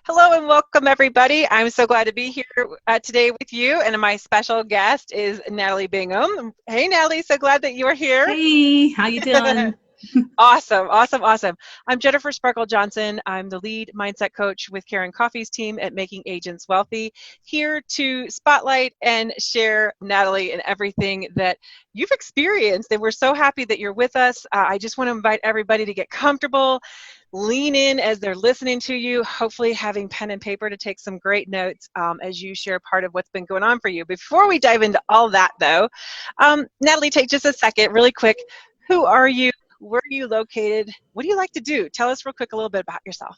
Hello and welcome, everybody. I'm so glad to be here today with you. And my special guest is Natalie Bingham. Hey, Natalie, so glad that you are here. Hey, how you doing? Awesome, awesome, awesome. I'm Jennifer Sparkle Johnson. I'm the lead mindset coach with Karen Coffey's team at Making Agents Wealthy, here to spotlight and share Natalie and everything that you've experienced. And we're so happy that you're with us. I just want to invite everybody to get comfortable, lean in as they're listening to you, hopefully having pen and paper to take some great notes as you share part of what's been going on for you. Before we dive into all that, though, Natalie, take just a second, really quick. Who are you? Where are you located? What do you like to do? Tell us real quick a little bit about yourself.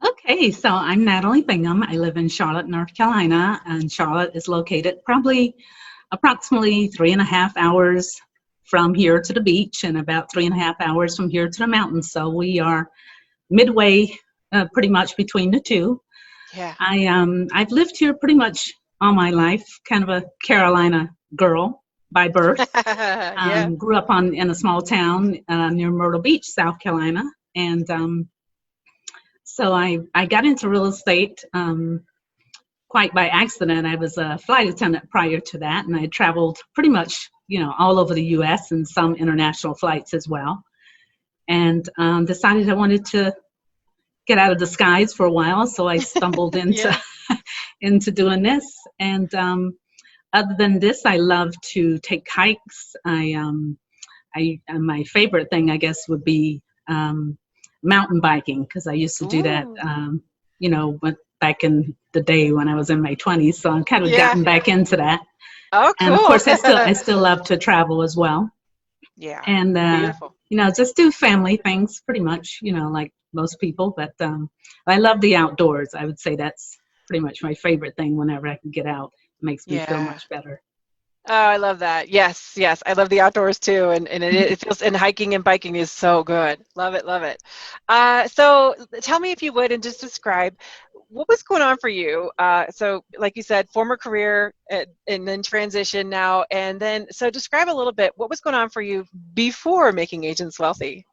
Okay, so I'm Natalie Bingham. I live in Charlotte, North Carolina, and Charlotte is located probably approximately 3.5 hours from here to the beach and about 3.5 hours from here to the mountains. So we are midway pretty much between the two. Yeah. I've lived here pretty much all my life, kind of a Carolina girl by birth. Yeah. Grew up in a small town near Myrtle Beach, South Carolina. And so I got into real estate quite by accident. I was a flight attendant prior to that, and I traveled pretty much, all over the U.S. and some international flights as well. And decided I wanted to get out of disguise for a while, so I stumbled into Yeah. into doing this. And other than this, I love to take hikes. My favorite thing, I guess, would be mountain biking, because I used to do that, back in the day when I was in my 20s. So I'm kind of Yeah. gotten back into that. Oh, cool. And of course, I still love to travel as well. Yeah. And Beautiful. just do family things, pretty much, like most people. But I love the outdoors. I would say that's pretty much my favorite thing. Whenever I can get out, it makes me feel Yeah. much better. Oh, I love that. Yes, yes. I love the outdoors too. And it feels, and hiking and biking is so good. Love it, love it. So tell me if you would, and just describe what was going on for you. So like you said, former career and then transition now. And then, so describe a little bit, what was going on for you before Making Agents Wealthy?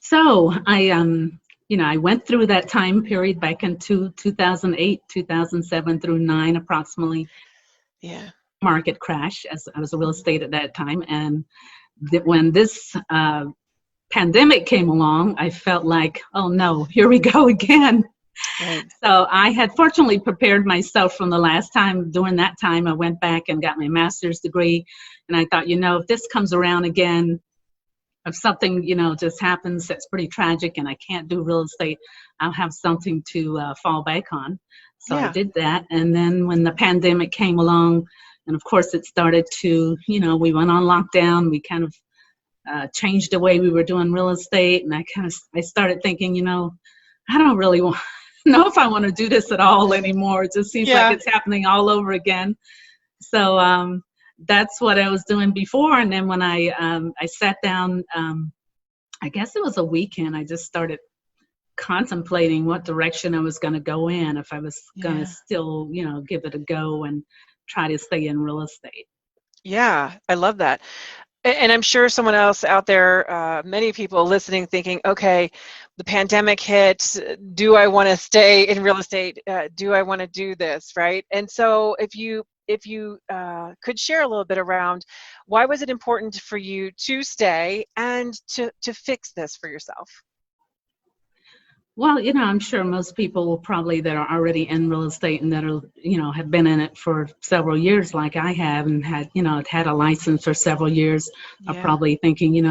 So I went through that time period back into 2008, 2007 through 9 approximately. Yeah. Market crash, as I was a real estate at that time. And when this pandemic came along, I felt like, oh no, here we go again. Right. So I had fortunately prepared myself from the last time. During that time, I went back and got my master's degree. And I thought, if this comes around again, if something, just happens that's pretty tragic and I can't do real estate, I'll have something to fall back on. So I Yeah. did that. And then when the pandemic came along, and of course it started to, we went on lockdown. We kind of changed the way we were doing real estate. And I started thinking, I don't really know if I want to do this at all anymore. It just seems like Yeah. it's happening all over again. So that's what I was doing before. And then when I sat down, I guess it was a weekend, I just started contemplating what direction I was going to go in, if I was going to still, give it a go and try to stay in real estate. Yeah, I love that. And I'm sure someone else out there, many people listening, thinking, okay, the pandemic hit. Do I want to stay in real estate? Do I want to do this, right? And so if you could share a little bit around why was it important for you to stay and to fix this for yourself? Well, I'm sure most people will probably that are already in real estate and that are, have been in it for several years like I have and had a license for several years are Yeah. probably thinking,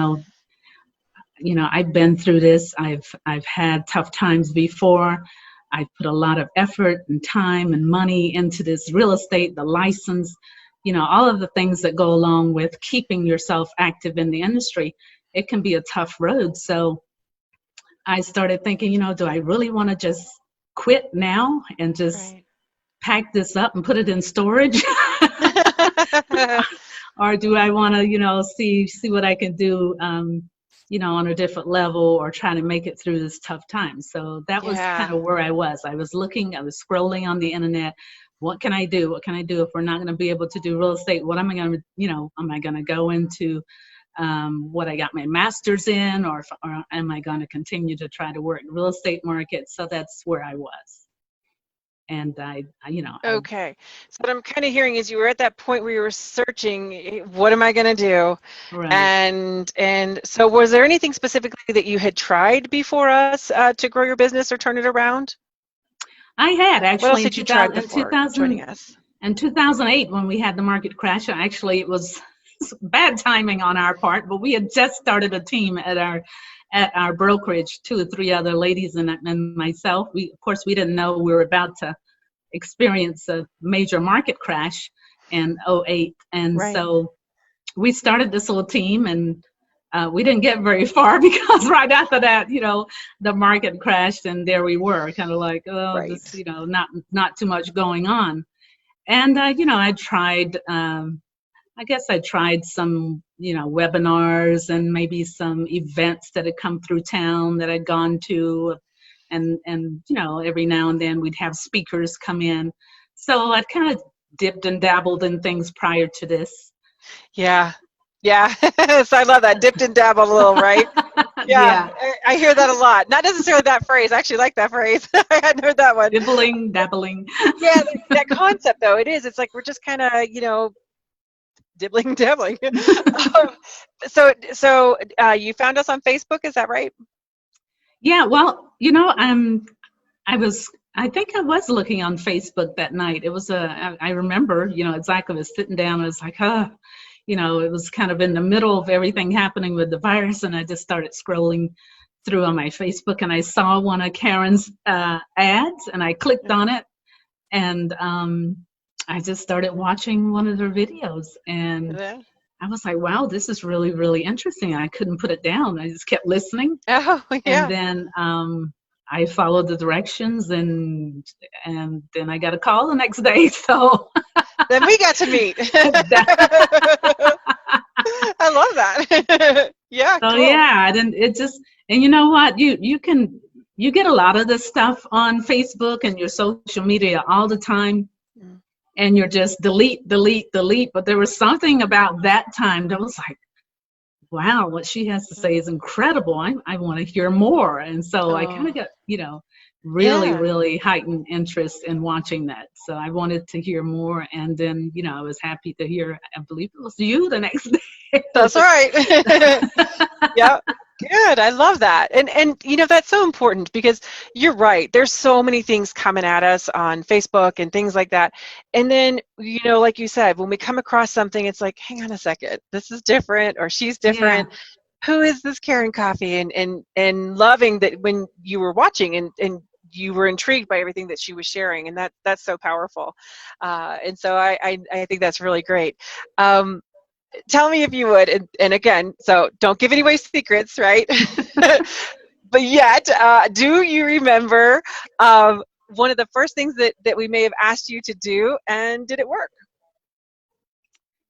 I've been through this. I've had tough times before. I've put a lot of effort and time and money into this real estate, the license, all of the things that go along with keeping yourself active in the industry. It can be a tough road. So I started thinking, do I really want to just quit now and just pack this up and put it in storage? Or do I want to, see what I can do, on a different level or try to make it through this tough time? So that was kind of where I was. I was scrolling on the internet. What can I do? What can I do if we're not going to be able to do real estate? What am I going to, am I going to go into what I got my master's in, or am I going to continue to try to work in real estate market? So that's where I was. And Okay. So what I'm kind of hearing is you were at that point where you were searching, what am I going to do? right. And so was there anything specifically that you had tried before us to grow your business or turn it around? I had What else actually had you tried before joining us? in 2008 when we had the market crash. Actually, it was bad timing on our part, but we had just started a team at our brokerage, 2 or 3 other ladies and myself. Of course, we didn't know we were about to experience a major market crash in '08. And Right. so we started this little team, and we didn't get very far because right after that, the market crashed, and there we were, kind of like, oh, Right. this, not too much going on. And, I tried, I guess I tried some, webinars and maybe some events that had come through town that I'd gone to. And every now and then we'd have speakers come in. So I'd kind of dipped and dabbled in things prior to this. Yeah. Yeah. So I love that. Dipped and dabbled a little, right? Yeah. I hear that a lot. Not necessarily that phrase. I actually like that phrase. I hadn't heard that one. Dibbling, dabbling. Yeah, that concept though, it is. It's like we're just kind of, dibbling, dabbling. So you found us on Facebook, is that right? Yeah, well, I think I was looking on Facebook that night. It was I remember, exactly, I was sitting down, I was like, it was kind of in the middle of everything happening with the virus, and I just started scrolling through on my Facebook, and I saw one of Karen's ads, and I clicked on it, and I just started watching one of their videos, and I was like, wow, this is really, really interesting. I couldn't put it down. I just kept listening. Oh, yeah. And then I followed the directions, and then I got a call the next day. So then we got to meet. I love that. Yeah. So cool. yeah, and you know what? You get a lot of this stuff on Facebook and your social media all the time. And you're just delete. But there was something about that time that was like, wow, what she has to say is incredible. I want to hear more. And so I kind of got, really, really heightened interest in watching that. So I wanted to hear more. And then, I was happy to hear, I believe it was you the next day. That's right. Yeah. Good. I love that. And that's so important because you're right. There's so many things coming at us on Facebook and things like that. And then, like you said, when we come across something, it's like, hang on a second, this is different or she's different. Yeah. Who is this Karen Coffey? And loving that when you were watching and you were intrigued by everything that she was sharing. And that's so powerful. And so I think that's really great. Tell me if you would, and again, so don't give away secrets, right? But yet, do you remember one of the first things that we may have asked you to do, and did it work?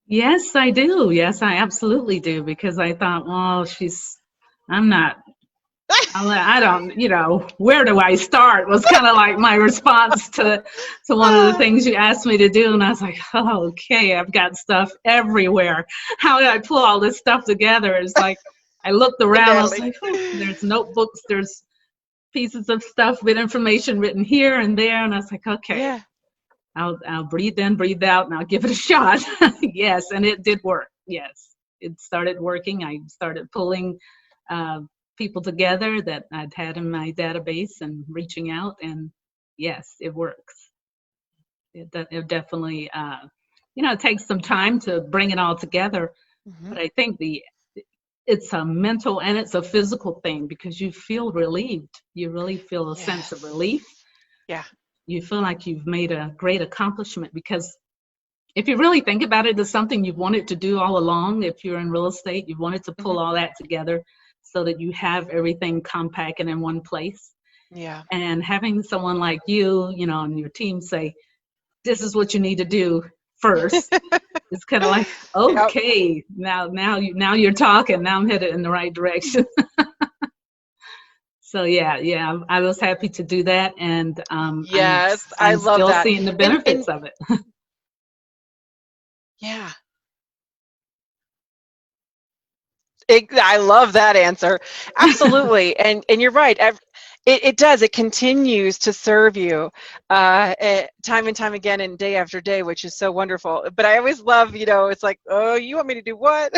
Yes, I do. Yes, I absolutely do, because I thought, well, I'm not, I don't, where do I start was kind of like my response to one of the things you asked me to do. And I was like, oh, okay, I've got stuff everywhere. How did I pull all this stuff together? It's like, I looked around, I was like, there's notebooks, there's pieces of stuff with information written here and there. And I was like, okay, yeah. I'll breathe in, breathe out, and I'll give it a shot. Yes, and it did work. Yes, it started working. I started pulling people together that I'd had in my database and reaching out, and yes, it works. It definitely, it takes some time to bring it all together, but I think it's a mental and it's a physical thing because you feel relieved. You really feel a sense of relief. Yeah. You feel like you've made a great accomplishment because if you really think about it, it's something you've wanted to do all along. If you're in real estate, you've wanted to pull all that together so that you have everything compacted in one place. Yeah. And having someone like you, and your team say, this is what you need to do first. It's kind of like, okay, yep. now you're talking. Now I'm headed in the right direction. So yeah, I was happy to do that, and yes, I love still that. Seeing the benefits of it. Yeah. I love that answer. Absolutely. And you're right. It does. It continues to serve you time and time again and day after day, which is so wonderful. But I always love, it's like, oh, you want me to do what?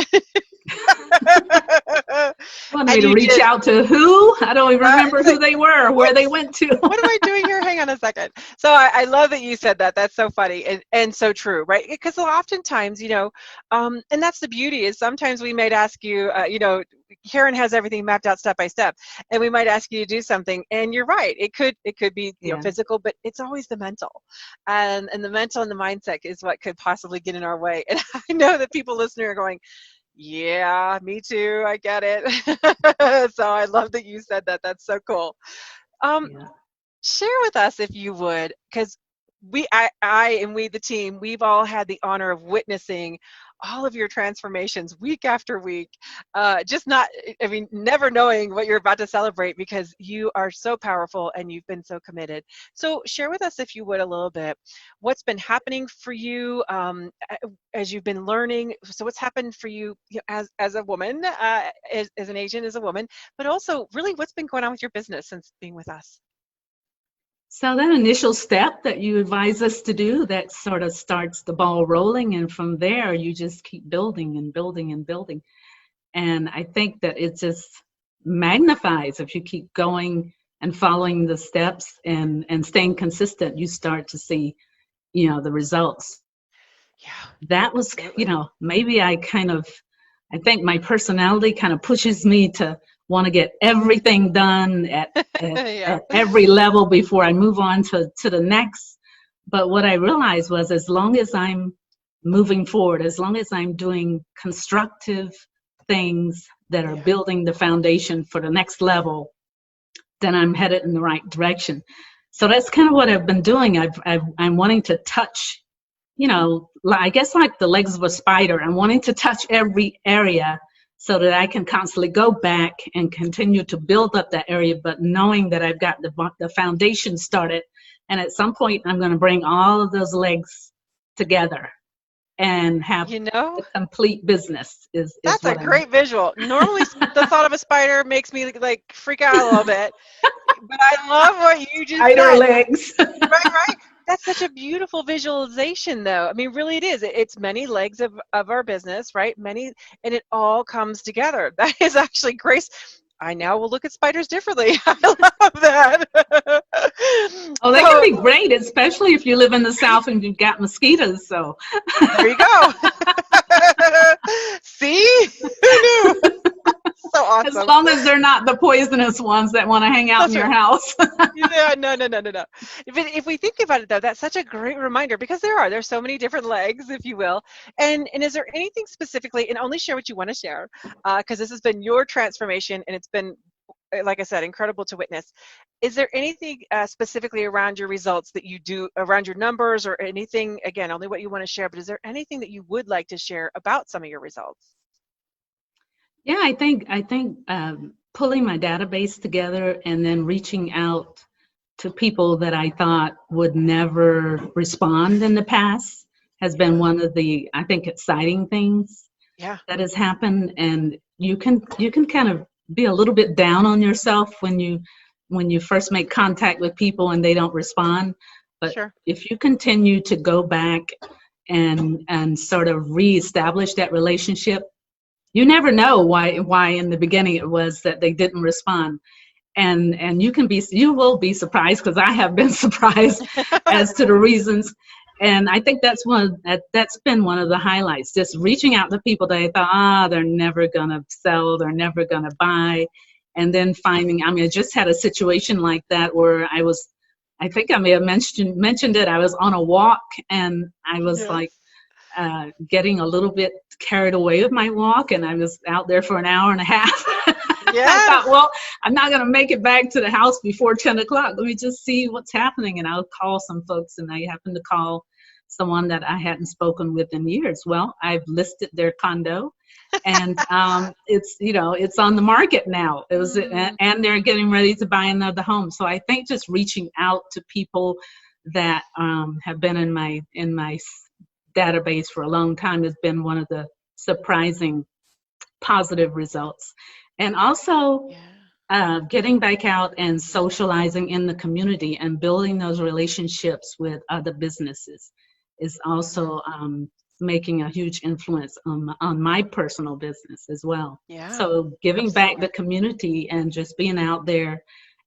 Wanted me And to you reach did. out to who? I don't even remember It's who like, they were, where they whoops. went to. What am I doing here? Hang on a second. So I love that you said that. That's so funny and so true, right? Because oftentimes, and that's the beauty is sometimes we might ask you, Karen has everything mapped out step by step, and we might ask you to do something, and you're right. It could be Yeah, physical, but it's always the mental, and the mental and the mindset is what could possibly get in our way. And I know that people listening are going, yeah, me too. I get it. So I love that you said that. That's so cool. Um, yeah. Share with us if you would, because I and we, the team, we've all had the honor of witnessing all of your transformations week after week. Just not, I mean, never knowing what you're about to celebrate because you are so powerful and you've been so committed. So share with us, if you would, a little bit, what's been happening for you as you've been learning. So what's happened for you, as a woman, as an agent, as a woman, but also really what's been going on with your business since being with us. So that initial step that you advise us to do, that sort of starts the ball rolling, and from there you just keep building and building and building. And I think that it just magnifies if you keep going and following the steps and staying consistent. You start to see, the results. Yeah, That was, absolutely. maybe I think my personality kind of pushes me to want to get everything done at, Yeah. at every level before I move on to the next. But what I realized was as long as I'm moving forward, as long as I'm doing constructive things that are Yeah. building the foundation for the next level, then I'm headed in the right direction. So that's kind of what I've been doing. I'm wanting to touch, I guess like the legs of a spider. I'm wanting to touch every area so that I can constantly go back and continue to build up that area, but knowing that I've got the foundation started. And at some point, I'm going to bring all of those legs together and have You know, the complete business is that's a what I'm. great visual. Normally, the thought of a spider makes me like freak out a little bit, but I love what you just Spider said. legs. Right, right. That's such a beautiful visualization, though. I mean, really, it is. It's many legs of our business, right? Many, and it all comes together. That is actually grace. I now will look at spiders differently. I love that. Oh, they can So be great, especially if you live in the South and you've got mosquitoes. So there you go. See? Who knew? So as awesome. long as they're not the poisonous ones that want to hang out in That's your right. house. Yeah, no, no, no, no, no. If we think about it though, that's such a great reminder because there's so many different legs, if you will. And is there anything specifically, and only share what you want to share, because this has been your transformation and it's been, like I said, incredible to witness. Is there anything specifically around your results that you do around your numbers or anything? Again, only what you want to share. But is there anything that you would like to share about some of your results? Yeah, I think pulling my database together and then reaching out to people that I thought would never respond in the past has been Yeah, one of the, I think, exciting things yeah, that has happened. And you can kind of be a little bit down on yourself when you first make contact with people and they don't respond. But sure. if you continue to go back and sort of reestablish that relationship, you never know why in the beginning it was that they didn't respond. And you will be surprised, because I have been surprised as to the reasons. And I think that's been one of the highlights, just reaching out to people that I thought, they're never gonna sell, they're never gonna buy, and then finding, I mean, I just had a situation like that where I think I may have mentioned it. I was on a walk and I was like Yes. getting a little bit carried away with my walk, and I was out there for an hour and a half. I thought, Yes. well, I'm not going to make it back to the house before 10 o'clock. Let me just see what's happening. And I'll call some folks, and I happened to call someone that I hadn't spoken with in years. Well, I've listed their condo, and it's on the market now. Mm, And they're getting ready to buy another home. So I think just reaching out to people that have been in my database for a long time has been one of the surprising positive results. And also getting back out and socializing in the community and building those relationships with other businesses is also making a huge influence on my personal business as well. Yeah, So giving back the community and just being out there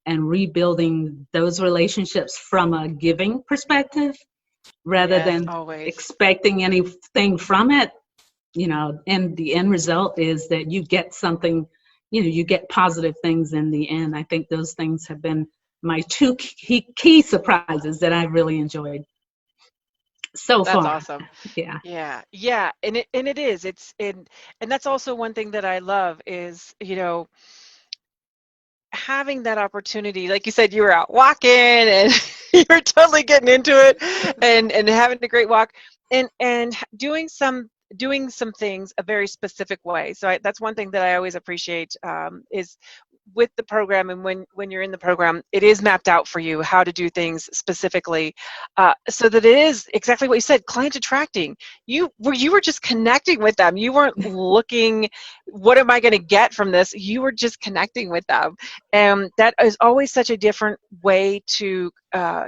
and rebuilding those relationships from a giving perspective rather than expecting anything from it, you know, and the end result is that you get something, you know, you get positive things in the end. I think those things have been my two key surprises that I really enjoyed so far. That's awesome. Yeah. And it is. And that's also one thing that I love is, you know, having that opportunity. Like you said, you were out walking and you were totally getting into it and having a great walk and doing some things a very specific way. So that's one thing that I always appreciate is with the program, and when you're in the program, it is mapped out for you how to do things specifically, so that it is exactly what you said, client attracting. You were just connecting with them. You weren't looking, what am I going to get from this? You were just connecting with them, and that is always such a different way to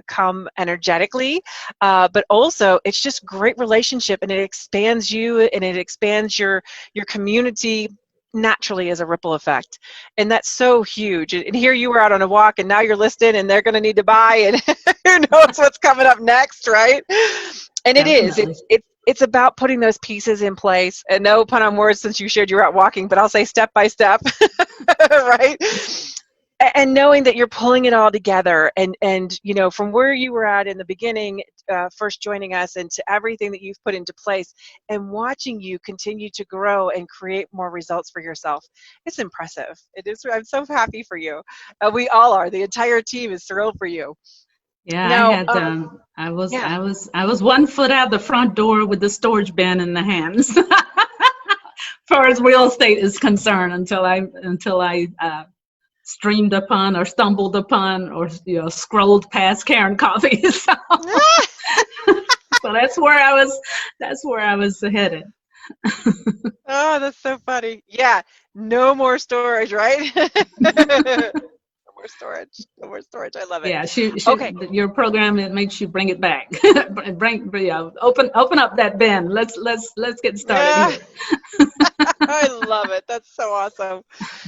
come energetically, but also it's just great relationship, and it expands you and it expands your community naturally as a ripple effect. And that's so huge. And here you were out on a walk and now you're listed and they're going to need to buy, and who knows what's coming up next, right? And it's about putting those pieces in place, and no pun on words since you shared you were out walking, but I'll say step by step, right? And knowing that you're pulling it all together, and you know, from where you were at in the beginning, first joining us, and to everything that you've put into place, and watching you continue to grow and create more results for yourself, it's impressive. It is. I'm so happy for you. We all are. The entire team is thrilled for you. Yeah, now, I was 1 foot out the front door with the storage bin in the hands, as far as real estate is concerned, until I streamed upon or stumbled upon or, you know, scrolled past Karen Coffey. So, so that's where I was headed. Oh, that's so funny. Yeah, no more storage, right? No more storage. I love it. Yeah, okay. Your program, it makes you bring it back. Open up that bin. Let's get started here. I love it. That's so awesome.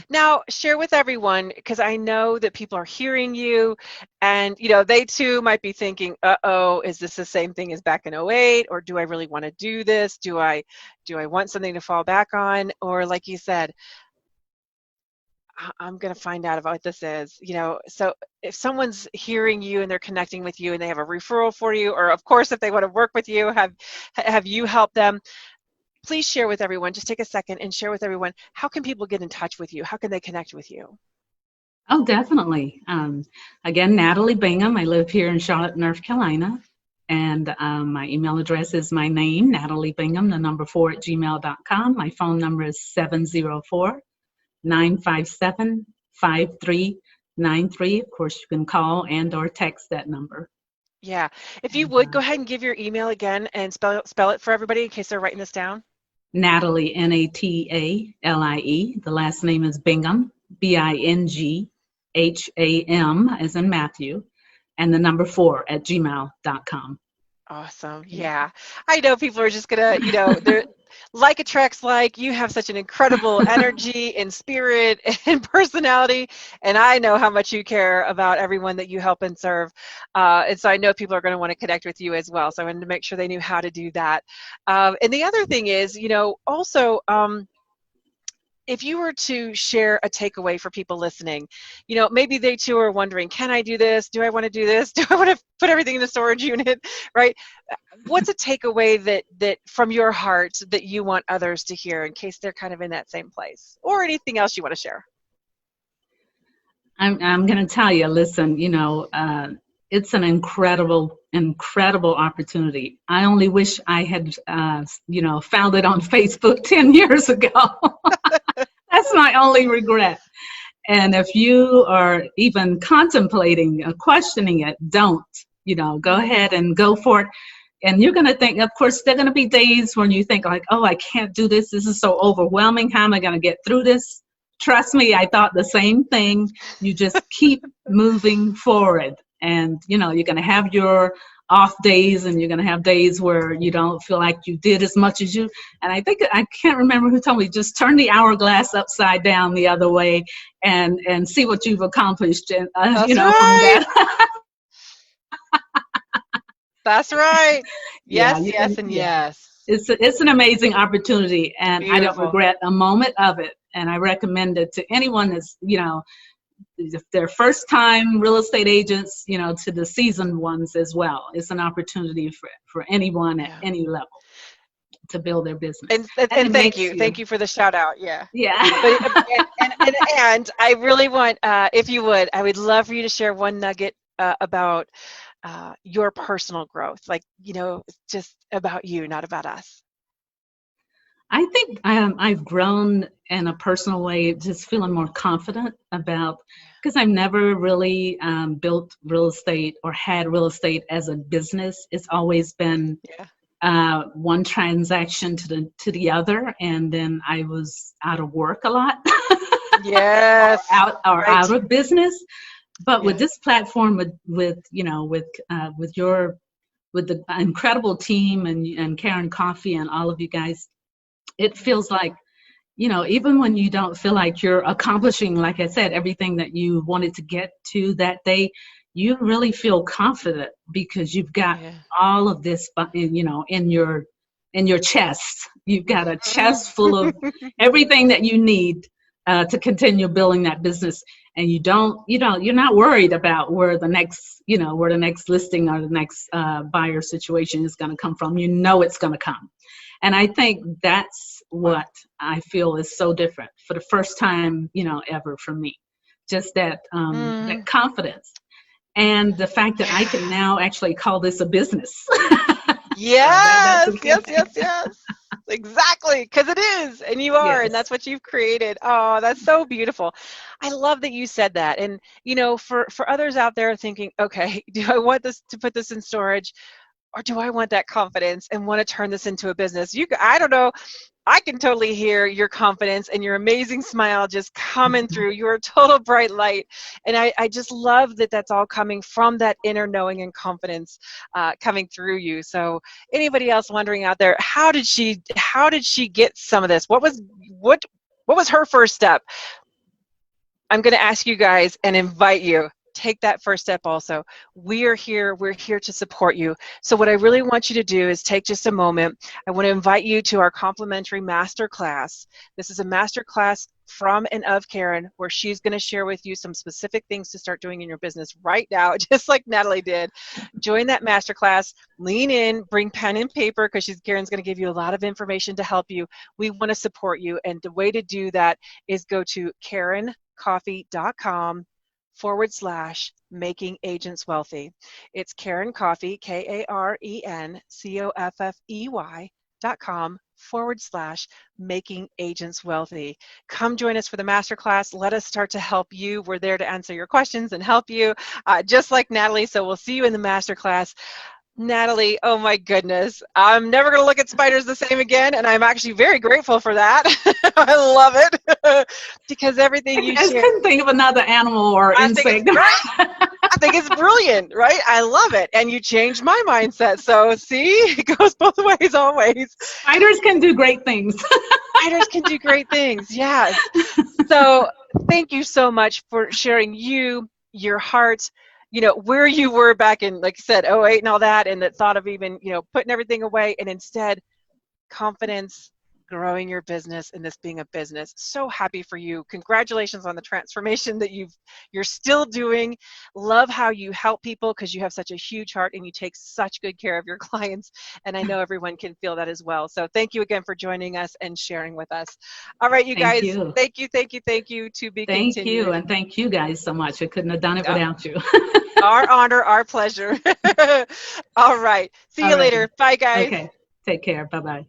Now, share with everyone, because I know that people are hearing you, and you know, they too might be thinking, uh-oh, is this the same thing as back in 2008, or do I really want to do this? Do I want something to fall back on? Or like you said, I'm going to find out about what this is, you know. So if someone's hearing you and they're connecting with you and they have a referral for you, or of course, if they want to work with you, have you helped them, please share with everyone. Just take a second and share with everyone, how can people get in touch with you? How can they connect with you? Oh, definitely. Again, Natalie Bingham. I live here in Charlotte, North Carolina. And my email address is my name, Natalie Bingham, the number 4 at gmail.com. My phone number is 704-957-5393. Of course, you can call and or text that number. Yeah. If you would, go ahead and give your email again and spell it for everybody in case they're writing this down. Natalie, Natalie. The last name is Bingham, Bingham, as in Matthew, and the number 4 at gmail.com. Awesome. Yeah. I know people are just going to, you know, they're like attracts like. You have such an incredible energy and spirit and personality, and I know how much you care about everyone that you help and serve, and so I know people are going to want to connect with you as well, so I wanted to make sure they knew how to do that. And the other thing is, you know, also, if you were to share a takeaway for people listening, you know, maybe they too are wondering, can I do this? Do I want to do this? Do I want to put everything in a storage unit, right? What's a takeaway that from your heart that you want others to hear in case they're kind of in that same place, or anything else you want to share? I'm going to tell you, listen, you know, it's an incredible opportunity. I only wish I had, you know, found it on Facebook 10 years ago. That's my only regret. And if you are even contemplating questioning it, don't, you know, go ahead and go for it. And you're going to think, of course, there are going to be days when you think like, oh, I can't do this. This is so overwhelming. How am I going to get through this? Trust me, I thought the same thing. You just keep moving forward. And, you know, you're going to have your off days, and you're going to have days where you don't feel like you did as much as you. And I think, I can't remember who told me, just turn the hourglass upside down the other way and see what you've accomplished. And, you know, right. from that. That's right. Yes, Yeah, yes, and yeah. yes. It's an amazing opportunity, and I don't Beautiful. regret a moment of it. And I recommend it to anyone that's, you know, if they're first time real estate agents, you know, to the seasoned ones as well. It's an opportunity for anyone at Yeah. any level to build their business. And it thank makes you. you, Thank you for the shout out. Yeah. yeah. But and I really want, if you would, I would love for you to share one nugget about your personal growth, like, you know, just about you, not about us. I think I've grown in a personal way, just feeling more confident about, because I've never really built real estate or had real estate as a business. It's always been Yeah. one transaction to the other, and then I was out of work a lot, Yes. out Right. of business. But with Yeah. this platform, with you know, with the incredible team and Karen Coffey and all of you guys, it feels like, you know, even when you don't feel like you're accomplishing, like I said, everything that you wanted to get to that day, you really feel confident because you've got Yeah. all of this, you know, in your chest. You've got a chest full of everything that you need to continue building that business. And you're not worried about where the next, you know, where the next listing or the next buyer situation is going to come from. You know it's going to come. And I think that's Wow. what I feel is so different for the first time, you know, ever for me. Just that that Mm, confidence, and the fact that I can yeah. now actually call this a business. So that's a Yes, yes, good yes, thing. yes. Exactly, because it is, and you are, and Yes. that's what you've created. Oh, that's so beautiful. I love that you said that. And you know, for others out there thinking, okay, do I want this to put this in storage, or do I want that confidence and want to turn this into a business? I don't know. I can totally hear your confidence and your amazing smile just coming through. You're a total bright light. And I just love that that's all coming from that inner knowing and confidence coming through you. So anybody else wondering out there, how did she get some of this? What was her first step? I'm going to ask you guys and invite you. Take that first step also. We're here to support you. So what I really want you to do is take just a moment. I want to invite you to our complimentary masterclass. This is a masterclass from and of Karen, where she's going to share with you some specific things to start doing in your business right now, just like Natalie did. Join that masterclass, lean in, bring pen and paper, because Karen's going to give you a lot of information to help you. We want to support you, and the way to do that is go to KarenCoffey.com/making agents wealthy. It's Karen Coffey, KarenCoffey.com/making agents wealthy. Come join us for the masterclass. Let us start to help you. We're there to answer your questions and help you, just like Natalie. So we'll see you in the masterclass. Natalie, oh my goodness. I'm never going to look at spiders the same again, and I'm actually very grateful for that. I love it because everything I you just share, couldn't think of another animal or I think it's insect. great. I think it's brilliant, right? I love it. And you changed my mindset. So see, it goes both ways always. Spiders can do great things. Spiders can do great things. Yes. So thank you so much for sharing your heart, where you were back in, like I said, '08 and all that, and the thought of even, putting everything away, and instead confidence, growing your business, and this being a business. So happy for you. Congratulations on the transformation that you're still doing. Love how you help people, because you have such a huge heart and you take such good care of your clients. And I know everyone can feel that as well. So thank you again for joining us and sharing with us. All right, you Thank guys, you. thank you, thank you, thank you. To be Thank you. continued. And thank you guys so much. I couldn't have done it Uh, without you. Our honor, our pleasure. All right. See All you righty. later. Bye, guys. Okay. Take care. Bye-bye.